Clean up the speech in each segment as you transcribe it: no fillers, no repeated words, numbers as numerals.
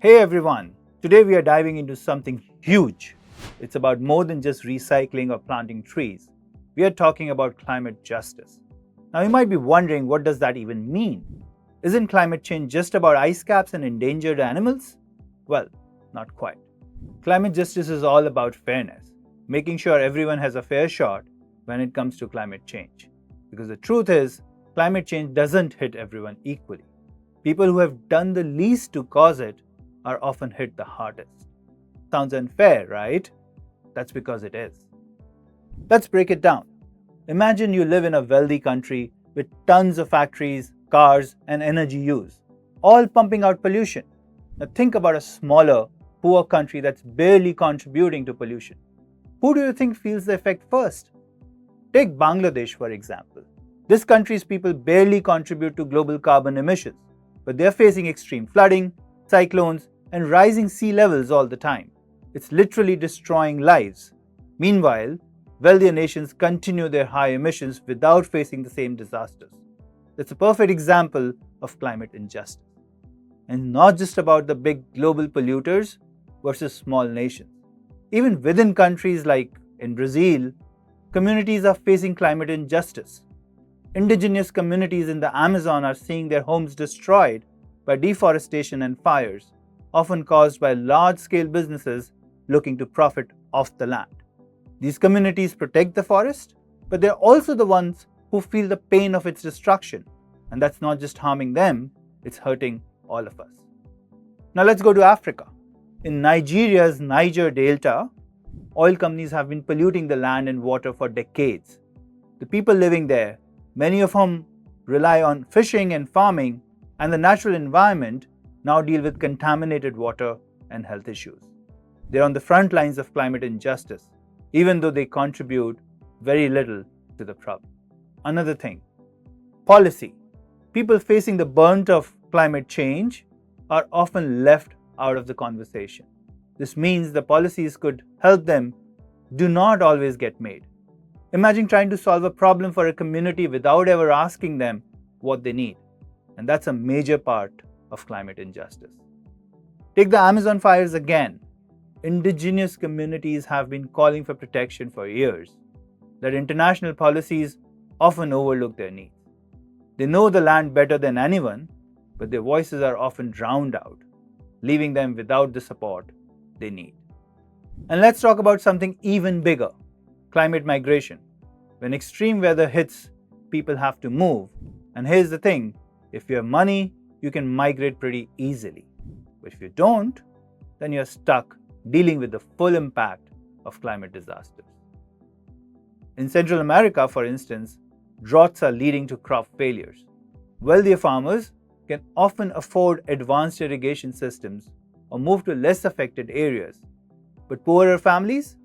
Hey everyone, today we are diving into something huge. It's about more than just recycling or planting trees. We are talking about climate justice. Now you might be wondering, what does that even mean? Isn't climate change just about ice caps and endangered animals? Well, not quite. Climate justice is all about fairness, making sure everyone has a fair shot when it comes to climate change. Because the truth is, climate change doesn't hit everyone equally. People who have done the least to cause it are often hit the hardest. Sounds unfair, right? That's because it is. Let's break it down. Imagine you live in a wealthy country with tons of factories, cars, and energy use, all pumping out pollution. Now think about a smaller, poor country that's barely contributing to pollution. Who do you think feels the effect first? Take Bangladesh, for example. This country's people barely contribute to global carbon emissions, but they're facing extreme flooding, cyclones, and rising sea levels all the time. It's literally destroying lives. Meanwhile, wealthier nations continue their high emissions without facing the same disasters. That's a perfect example of climate injustice. And not just about the big global polluters versus small nations. Even within countries like in Brazil, communities are facing climate injustice. Indigenous communities in the Amazon are seeing their homes destroyed by deforestation and fires, often caused by large-scale businesses looking to profit off the land. These communities protect the forest, but they're also the ones who feel the pain of its destruction. And that's not just harming them, it's hurting all of us. Now let's go to Africa. In Nigeria's Niger Delta, oil companies have been polluting the land and water for decades. The people living there, many of whom rely on fishing and farming, and the natural environment, now deal with contaminated water and health issues. They're on the front lines of climate injustice, even though they contribute very little to the problem. Another thing, policy. People facing the brunt of climate change are often left out of the conversation. This means the policies could help them do not always get made. Imagine trying to solve a problem for a community without ever asking them what they need. And that's a major part of climate injustice. Take the Amazon fires again. Indigenous communities have been calling for protection for years, that international policies often overlook their needs. They know the land better than anyone, but their voices are often drowned out, leaving them without the support they need. And let's talk about something even bigger, climate migration. When extreme weather hits, people have to move. And here's the thing, if you have money, you can migrate pretty easily. But if you don't, then you're stuck dealing with the full impact of climate disasters. In Central America, for instance, droughts are leading to crop failures. Wealthier farmers can often afford advanced irrigation systems or move to less affected areas. But poorer families,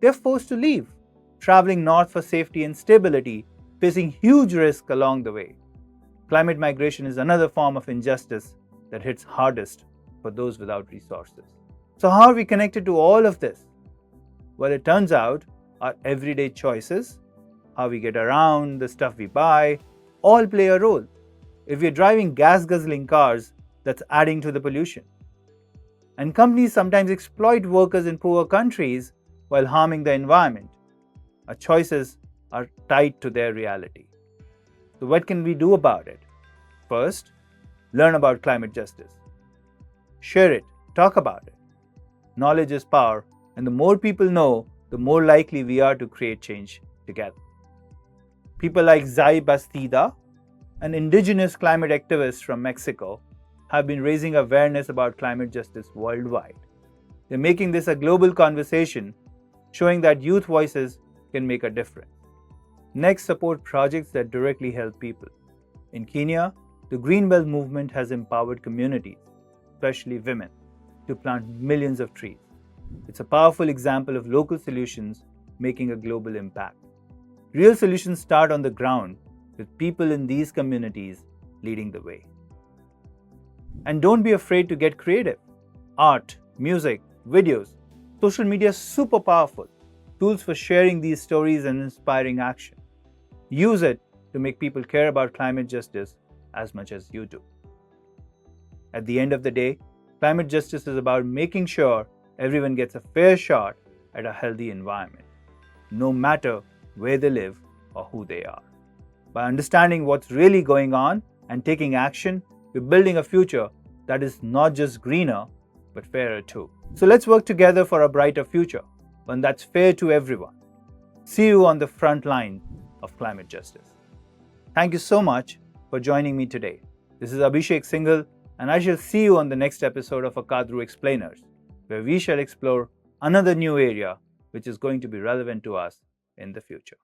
they're forced to leave, traveling north for safety and stability, facing huge risk along the way. Climate migration is another form of injustice that hits hardest for those without resources. So how are we connected to all of this? Well, it turns out our everyday choices, how we get around, the stuff we buy, all play a role. If we're driving gas-guzzling cars, that's adding to the pollution. And companies sometimes exploit workers in poor countries while harming the environment. Our choices are tied to their reality. So what can we do about it? First, learn about climate justice. Share it, talk about it. Knowledge is power, and the more people know, the more likely we are to create change together. People like Zai Bastida, an indigenous climate activist from Mexico, have been raising awareness about climate justice worldwide. They're making this a global conversation, showing that youth voices can make a difference. Next, support projects that directly help people. In Kenya, the Greenbelt movement has empowered communities, especially women, to plant millions of trees. It's a powerful example of local solutions making a global impact. Real solutions start on the ground with people in these communities leading the way. And don't be afraid to get creative. Art, music, videos, social media is super powerful. Tools for sharing these stories and inspiring action. Use it to make people care about climate justice as much as you do. At the end of the day, Climate justice is about making sure everyone gets a fair shot at a healthy environment, no matter where they live or who they are. By understanding what's really going on and taking action, we're building a future that is not just greener, but fairer too. So let's work together for a brighter future, one that's fair to everyone. See you on the front line of climate justice. Thank you so much for joining me today. This is Abhishek Singhal, and I shall see you on the next episode of ACadru Explainers, where we shall explore another new area which is going to be relevant to us in the future.